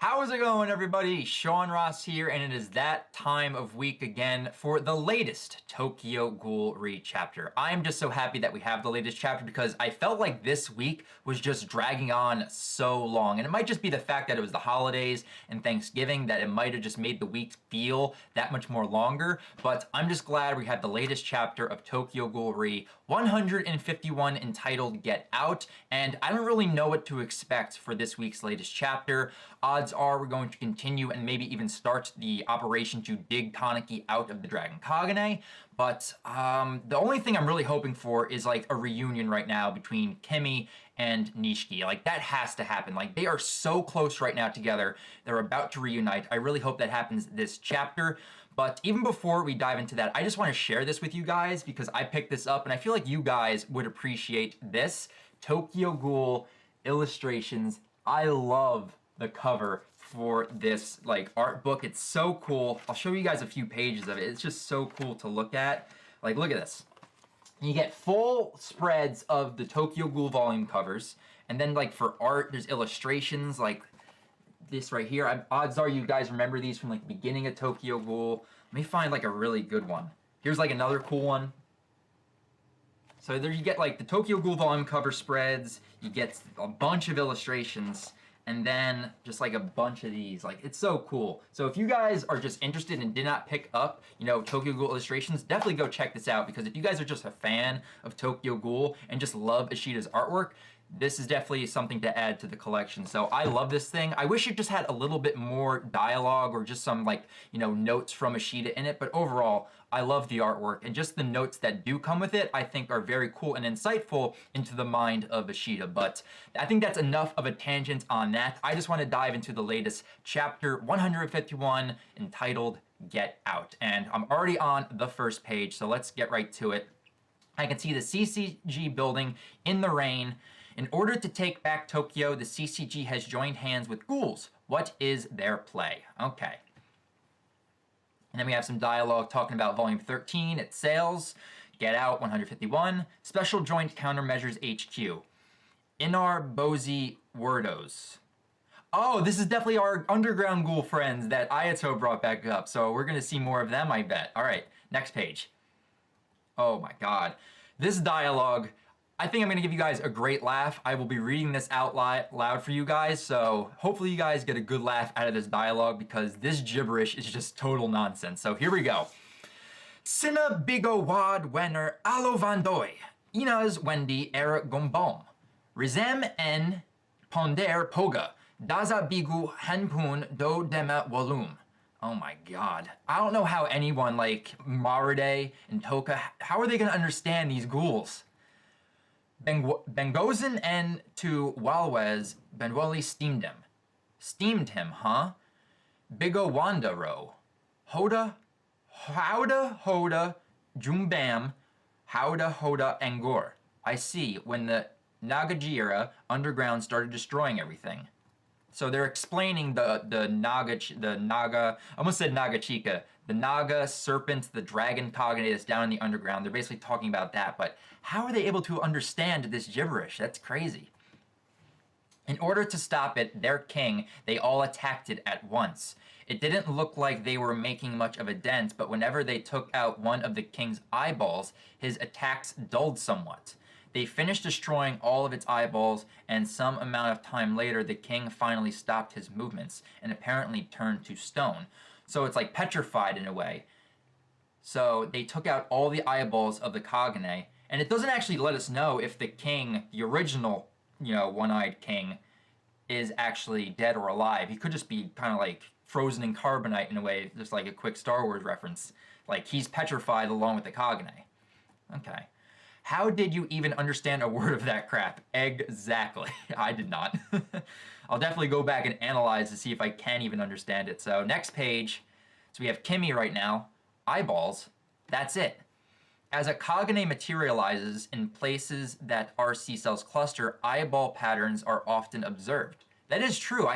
How's it going, everybody? Sean Ross here, and it is that time of week again for the latest Tokyo Ghoul chapter. I am just so happy that we have the latest chapter because I felt like this week was just dragging on so long. And it might just be the fact that it was the holidays and Thanksgiving that it might have just made the week feel that much more longer. But I'm just glad we had the latest chapter of Tokyo Ghoul 151 entitled Get Out. And I don't really know what to expect for this week's latest chapter. Odds are we're going to continue and maybe even start the operation to dig Kaneki out of the Dragon Kagane. But the only thing I'm really hoping for is like a reunion right now between Kimi and Nishiki. Like that has to happen. Like they are so close right now together. They're about to reunite. I really hope that happens this chapter. But even before we dive into that, I just want to share this with you guys because I picked this up and I feel like you guys would appreciate this. Tokyo Ghoul illustrations. I love the cover for this like art book. It's so cool. I'll show you guys a few pages of it. It's just so cool to look at. Like, look at this. You get full spreads of the Tokyo Ghoul volume covers. And then like for art, there's illustrations like this right here. Odds are you guys remember these from like the beginning of Tokyo Ghoul. Let me find like a really good one. Here's like another cool one. So there you get like the Tokyo Ghoul volume cover spreads. You get a bunch of illustrations. And then just like a bunch of these, like it's so cool. So if you guys are just interested and did not pick up, Tokyo Ghoul illustrations, definitely go check this out because if you guys are just a fan of Tokyo Ghoul and just love Ishida's artwork, this is definitely something to add to the collection. So I love this thing. I wish it just had a little bit more dialogue or just some like, notes from Ishida in it. But overall, I love the artwork and just the notes that do come with it, I think are very cool and insightful into the mind of Ishida. But I think that's enough of a tangent on that. I just want to dive into the latest chapter 151 entitled Get Out. And I'm already on the first page, so let's get right to it. I can see the CCG building in the rain. In order to take back Tokyo, the CCG has joined hands with ghouls. What is their play? Okay. And then we have some dialogue talking about Volume 13, its sales, Get Out 151, Special Joint Countermeasures HQ, Inar Bozy Wordos. Oh, this is definitely our underground ghoul friends that Ayato brought back up, so we're going to see more of them, I bet. All right, next page. Oh my god. This dialogue, I think I'm going to give you guys a great laugh. I will be reading this out loud for you guys, so hopefully you guys get a good laugh out of this dialogue because this gibberish is just total nonsense. So here we go. Sina bigo wad wenner alo vandoy, Inas Wendy era gombom. Rizem en ponder poga, daza bigu hanpun do dema walum. Oh my god. I don't know how anyone like Marude and Touka, how are they going to understand these ghouls? Bengozen and to Walwez Benwali steamed him. Steamed him, huh? Bigo Wanda ro. Hoda, howda, hoda, jumbam, howda, hoda, angor. I see, when the Nagajira underground started destroying everything. So they're explaining the Naga, I almost said Nagachika, the Naga serpent, the dragon Kagane that's down in the underground. They're basically talking about that, but how are they able to understand this gibberish? That's crazy. In order to stop it, their king, they all attacked it at once. It didn't look like they were making much of a dent, but whenever they took out one of the king's eyeballs, his attacks dulled somewhat. They finished destroying all of its eyeballs, and some amount of time later, the king finally stopped his movements and apparently turned to stone. So it's like petrified in a way. So they took out all the eyeballs of the Kagane, and it doesn't actually let us know if the king, the original, one-eyed king, is actually dead or alive. He could just be kind of like frozen in carbonite in a way, just like a quick Star Wars reference. Like he's petrified along with the Kagane. Okay. How did you even understand a word of that crap? Exactly. I did not. I'll definitely go back and analyze to see if I can even understand it. So next page. So we have Kimi right now. Eyeballs. That's it. As a Kagane materializes in places that RC cells cluster, eyeball patterns are often observed. That is true.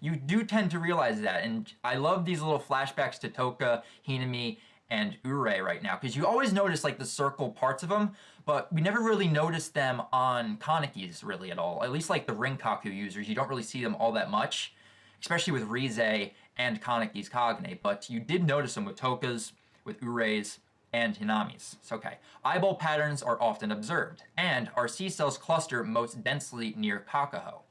You do tend to realize that. And I love these little flashbacks to Touka, Hinami, and Ure right now, because you always notice like the circle parts of them, but we never really noticed them on Kanekis really at all. At least like the Rinkaku users, you don't really see them all that much. especially with Rize and Kanaki's Kagane, but you did notice them with Toka's, with Ure's, and Hinami's. So, okay. Eyeball patterns are often observed, and RC cells cluster most densely near Kakaho.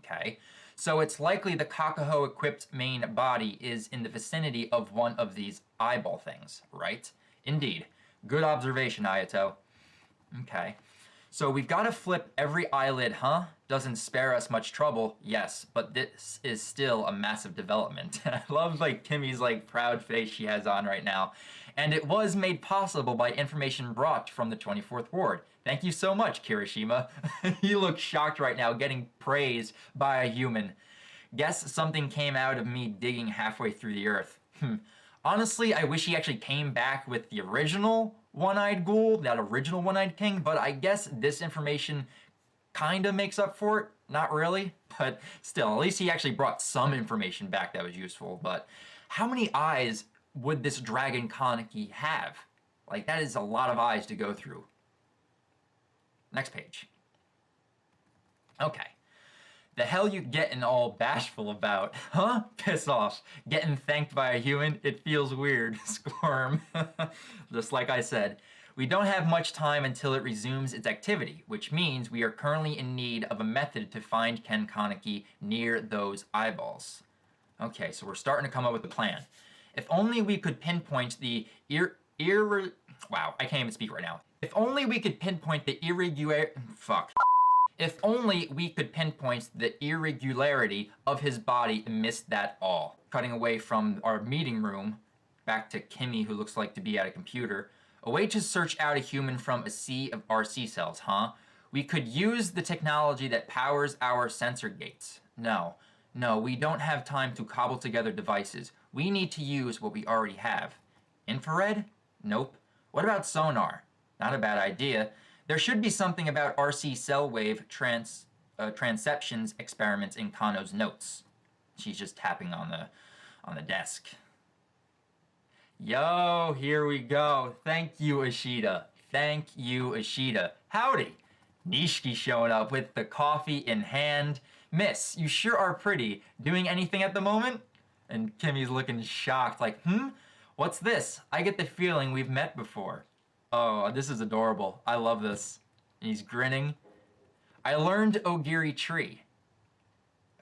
Okay. So it's likely the Kakaho-equipped main body is in the vicinity of one of these eyeball things, right? Indeed. Good observation, Ayato. Okay. So we've got to flip every eyelid, huh? Doesn't spare us much trouble, yes, but this is still a massive development. I love like Kimmy's like proud face she has on right now. And it was made possible by information brought from the 24th Ward. Thank you so much, Kirishima. You look shocked right now, getting praised by a human. Guess something came out of me digging halfway through the earth. Honestly, I wish he actually came back with the original One-Eyed Ghoul, that original One-Eyed King, but I guess this information kind of makes up for it. Not really, but still, at least he actually brought some information back that was useful. But how many eyes would this Dragon Kaneki have? Like, that is a lot of eyes to go through. Next page. Okay. The hell you getting all bashful about? Huh? Piss off. Getting thanked by a human? It feels weird. Squirm. Just like I said. We don't have much time until it resumes its activity, which means we are currently in need of a method to find Ken Kaneki near those eyeballs. Okay, so we're starting to come up with a plan. If only we could pinpoint the wow, I can't even speak right now. If only we could pinpoint the If only we could pinpoint the irregularity of his body and miss that all. Cutting away from our meeting room, back to Kimmy, who looks like to be at a computer. A way to search out a human from a sea of RC cells, huh? We could use the technology that powers our sensor gates. No, we don't have time to cobble together devices. We need to use what we already have. Infrared? Nope. What about sonar? Not a bad idea. There should be something about RC cell wave transceptions experiments in Kano's notes. She's just tapping on the desk. Yo, here we go. Thank you, Ishida. Thank you, Ishida. Howdy. Nishiki showing up with the coffee in hand. Miss, you sure are pretty. Doing anything at the moment? And Kimmy's looking shocked, like, What's this? I get the feeling we've met before. Oh, this is adorable. I love this. And he's grinning. I learned Ogiri Tree.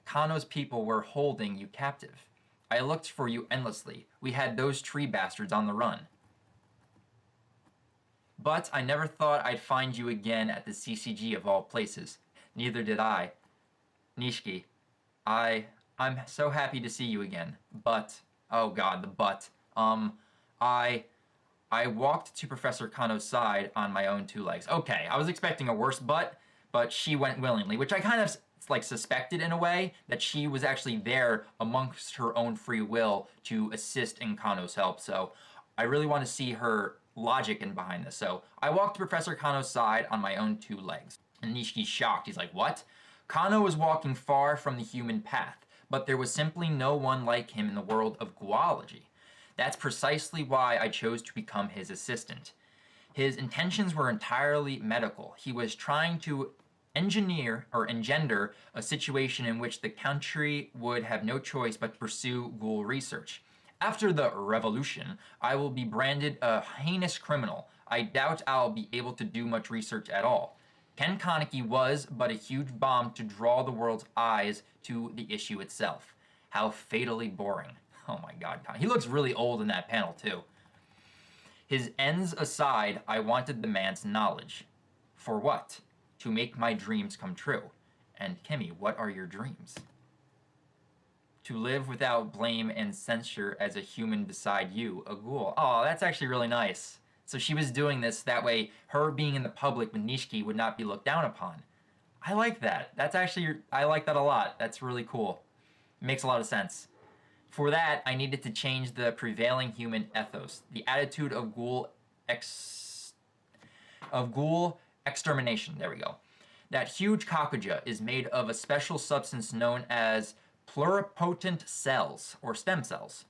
Kano's people were holding you captive. I looked for you endlessly. We had those tree bastards on the run. But I never thought I'd find you again at the CCG of all places. Neither did I. Nishiki, I'm so happy to see you again. But, oh god, the but. I walked to Professor Kano's side on my own two legs. Okay, I was expecting a worse but she went willingly, which I kind of like suspected in a way that she was actually there amongst her own free will to assist in Kano's help. So I really want to see her logic in behind this. So I walked to Professor Kano's side on my own two legs. And Nishiki's shocked. He's like, what? Kano was walking far from the human path, but there was simply no one like him in the world of Ghoulology. That's precisely why I chose to become his assistant. His intentions were entirely medical. He was trying to engender a situation in which the country would have no choice but to pursue ghoul research. After the revolution, I will be branded a heinous criminal. I doubt I'll be able to do much research at all. Ken Kaneki was but a huge bomb to draw the world's eyes to the issue itself. How fatally boring. Oh my god, he looks really old in that panel too. His ends aside, I wanted the man's knowledge. For what? To make my dreams come true. And Kimmy, what are your dreams? To live without blame and censure as a human beside you, a ghoul. Oh, that's actually really nice. So she was doing this, that way her being in the public with Nishiki would not be looked down upon. I like that. That's actually, I like that a lot. That's really cool. It makes a lot of sense. For that, I needed to change the prevailing human ethos, the attitude of ghoul extermination. There we go. That huge kakaja is made of a special substance known as pluripotent cells, or stem cells.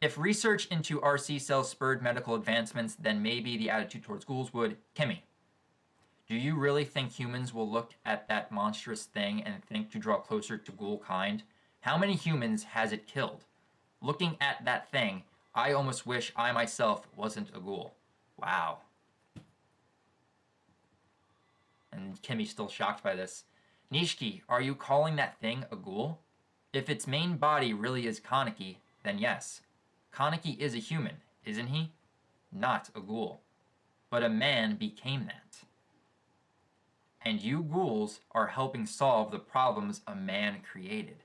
If research into RC cells spurred medical advancements, then maybe the attitude towards ghouls would. Kimmy, do you really think humans will look at that monstrous thing and think to draw closer to ghoul kind? How many humans has it killed? Looking at that thing, I almost wish I myself wasn't a ghoul. Wow. And Kimmy's still shocked by this. Nishiki, are you calling that thing a ghoul? If its main body really is Kaneki, then yes. Kaneki is a human, isn't he? Not a ghoul. But a man became that. And you ghouls are helping solve the problems a man created.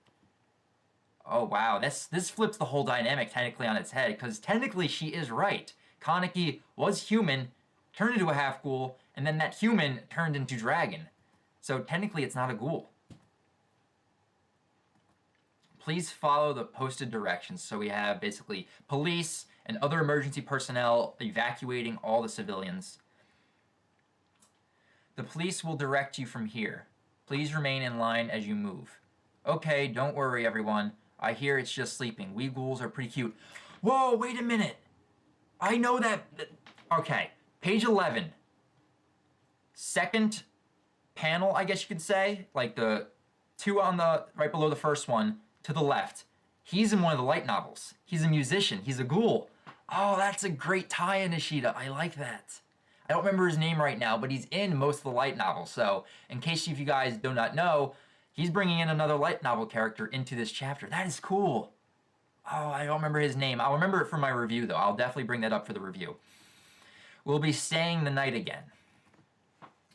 Oh wow, this flips the whole dynamic technically on its head, because technically she is right. Kaneki was human, turned into a half-ghoul, and then that human turned into dragon. So technically it's not a ghoul. Please follow the posted directions. So we have basically police and other emergency personnel evacuating all the civilians. The police will direct you from here. Please remain in line as you move. Okay, don't worry everyone. I hear it's just sleeping. We ghouls are pretty cute. Whoa, wait a minute. I know that. Okay, page 11. Second panel, I guess you could say. Like the two on the, right below the first one, to the left. He's in one of the light novels. He's a musician. He's a ghoul. Oh, that's a great tie-in, Ishida. I like that. I don't remember his name right now, but he's in most of the light novels. So, in case if you guys do not know, he's bringing in another light novel character into this chapter. That is cool. Oh, I don't remember his name. I'll remember it for my review, though. I'll definitely bring that up for the review. We'll be staying the night again.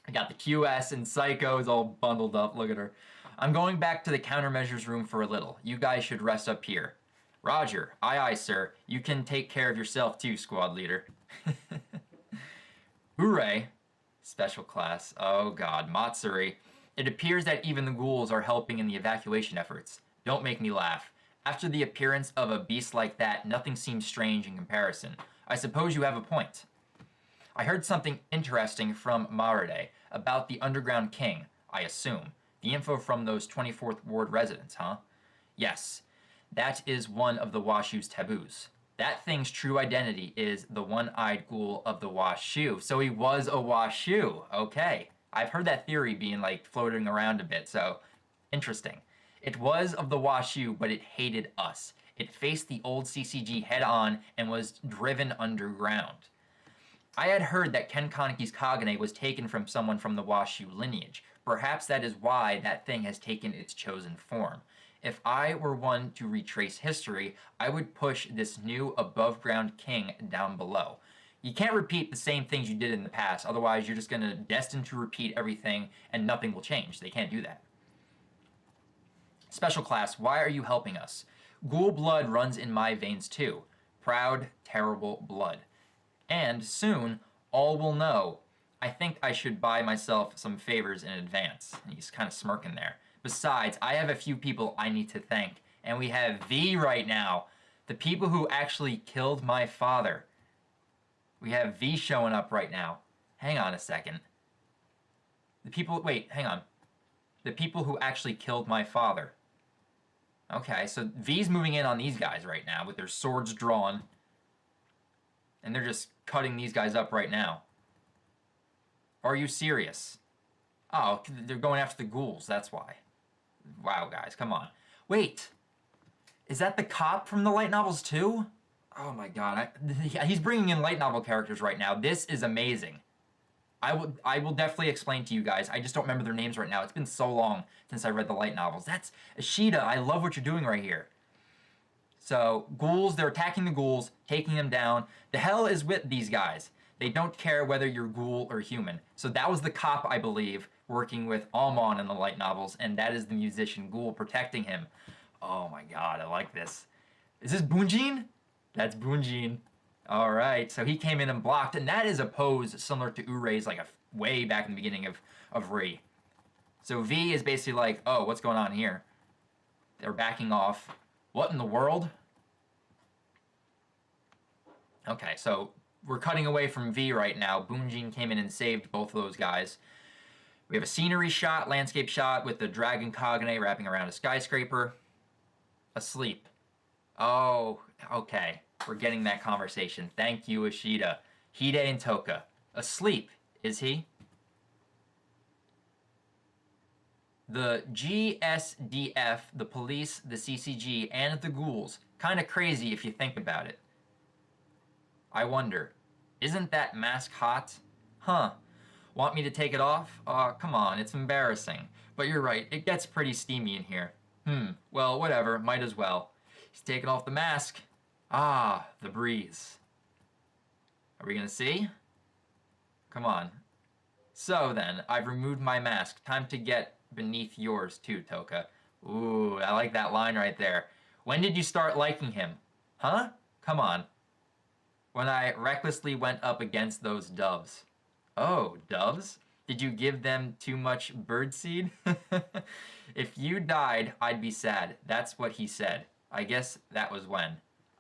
I got the QS and Psychos all bundled up. Look at her. I'm going back to the countermeasures room for a little. You guys should rest up here. Roger. Aye, aye, sir. You can take care of yourself too, squad leader. Hooray. Special class. Oh god, Matsuri. It appears that even the ghouls are helping in the evacuation efforts. Don't make me laugh. After the appearance of a beast like that, nothing seems strange in comparison. I suppose you have a point. I heard something interesting from Marade about the Underground King, I assume. The info from those 24th Ward residents, huh? Yes, that is one of the Washu's taboos. That thing's true identity is the one-eyed ghoul of the Washu. So he was a Washu. Okay. I've heard that theory being like floating around a bit, so interesting. It was of the Washu, but it hated us. It faced the old CCG head-on and was driven underground. I had heard that Ken Kaneki's Kagane was taken from someone from the Washu lineage. Perhaps that is why that thing has taken its chosen form. If I were one to retrace history, I would push this new above-ground king down below. You can't repeat the same things you did in the past, otherwise you're just going to destined to repeat everything and nothing will change. They can't do that. Special class, why are you helping us? Ghoul blood runs in my veins too. Proud, terrible blood. And soon, all will know. I think I should buy myself some favors in advance. And he's kind of smirking there. Besides, I have a few people I need to thank. And we have V right now. The people who actually killed my father. We have V showing up right now. Hang on a second. The people, wait, hang on. The people who actually killed my father. Okay, so V's moving in on these guys right now with their swords drawn. And they're just cutting these guys up right now. Are you serious? Oh, they're going after the ghouls, that's why. Wow, guys, come on. Wait, is that the cop from the light novels too? Oh my god, he's bringing in light novel characters right now. This is amazing. I will definitely explain to you guys. I just don't remember their names right now. It's been so long since I read the light novels. That's Ishida. I love what you're doing right here. So, ghouls, they're attacking the ghouls, taking them down. The hell is with these guys? They don't care whether you're ghoul or human. So that was the cop, I believe, working with Almon in the light novels, and that is the musician ghoul protecting him. Oh my god, I like this. Is this Bunjin? That's Bunjin. All right, so he came in and blocked, and that is a pose similar to Urei's, like way back in the beginning of Rei. So V is basically like, oh, what's going on here? They're backing off. What in the world? Okay, so we're cutting away from V right now. Bunjin came in and saved both of those guys. We have a scenery shot, landscape shot with the Dragon Kagane wrapping around a skyscraper. Asleep. Oh, okay. We're getting that conversation. Thank you, Ishida. Hide and Touka. Asleep, is he? The GSDF, the police, the CCG, and the ghouls. Kind of crazy if you think about it. I wonder, isn't that mask hot? Huh. Want me to take it off? Come on, it's embarrassing. But you're right, it gets pretty steamy in here. Well, whatever, might as well. He's taking off the mask. Ah, the breeze. Are we gonna see? Come on. So then, I've removed my mask. Time to get beneath yours too, Touka. Ooh, I like that line right there. When did you start liking him? Huh? Come on. When I recklessly went up against those doves. Oh, doves? Did you give them too much birdseed? If you died, I'd be sad. That's what he said. I guess that was when.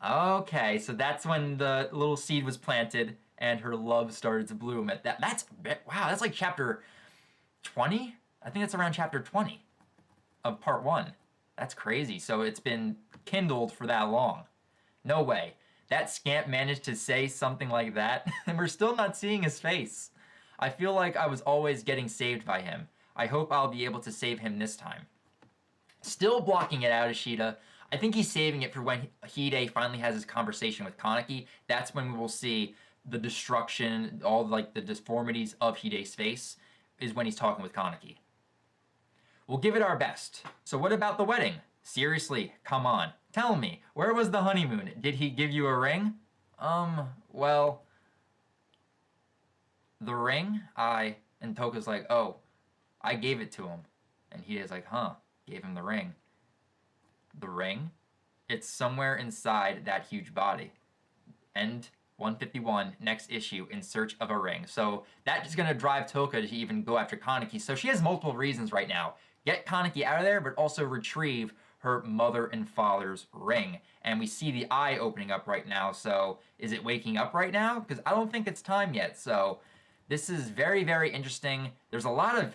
Okay, so that's when the little seed was planted and her love started to bloom. Wow, that's like chapter 20? I think it's around chapter 20 of part 1. That's crazy. So it's been kindled for that long. No way. That scamp managed to say something like that, and we're still not seeing his face. I feel like I was always getting saved by him. I hope I'll be able to save him this time. Still blocking it out, Ishida. I think he's saving it for when Hide finally has his conversation with Kaneki. That's when we will see the destruction, all like the deformities of Hide's face, is when he's talking with Kaneki. We'll give it our best. So what about the wedding? Seriously, come on. Tell me, where was the honeymoon? Did he give you a ring? Well, the ring? And Touka's like, oh, I gave it to him. And Hide's like, huh, gave him the ring. The ring? It's somewhere inside that huge body. End 151, next issue, in search of a ring. So that is going to drive Touka to even go after Kaneki. So she has multiple reasons right now. Get Kaneki out of there, but also retrieve her mother and father's ring. And we see the eye opening up right now, so is it waking up right now? Because I don't think it's time yet, so this is very, very interesting. There's a lot of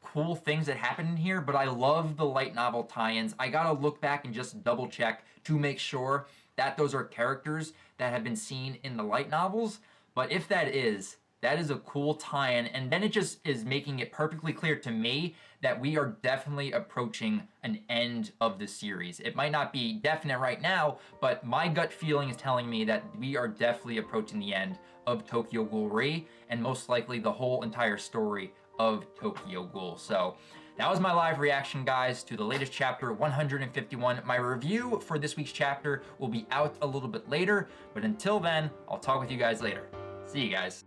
cool things that happen in here, but I love the light novel tie-ins. I gotta look back and just double check to make sure that those are characters that have been seen in the light novels, but if that is a cool tie-in, and then it just is making it perfectly clear to me that we are definitely approaching an end of the series. It might not be definite right now, but my gut feeling is telling me that we are definitely approaching the end of Tokyo Ghoul Re, and most likely the whole entire story of Tokyo Ghoul. So that was my live reaction, guys, to the latest chapter 151. My review for this week's chapter will be out a little bit later, but until then, I'll talk with you guys later. See you guys.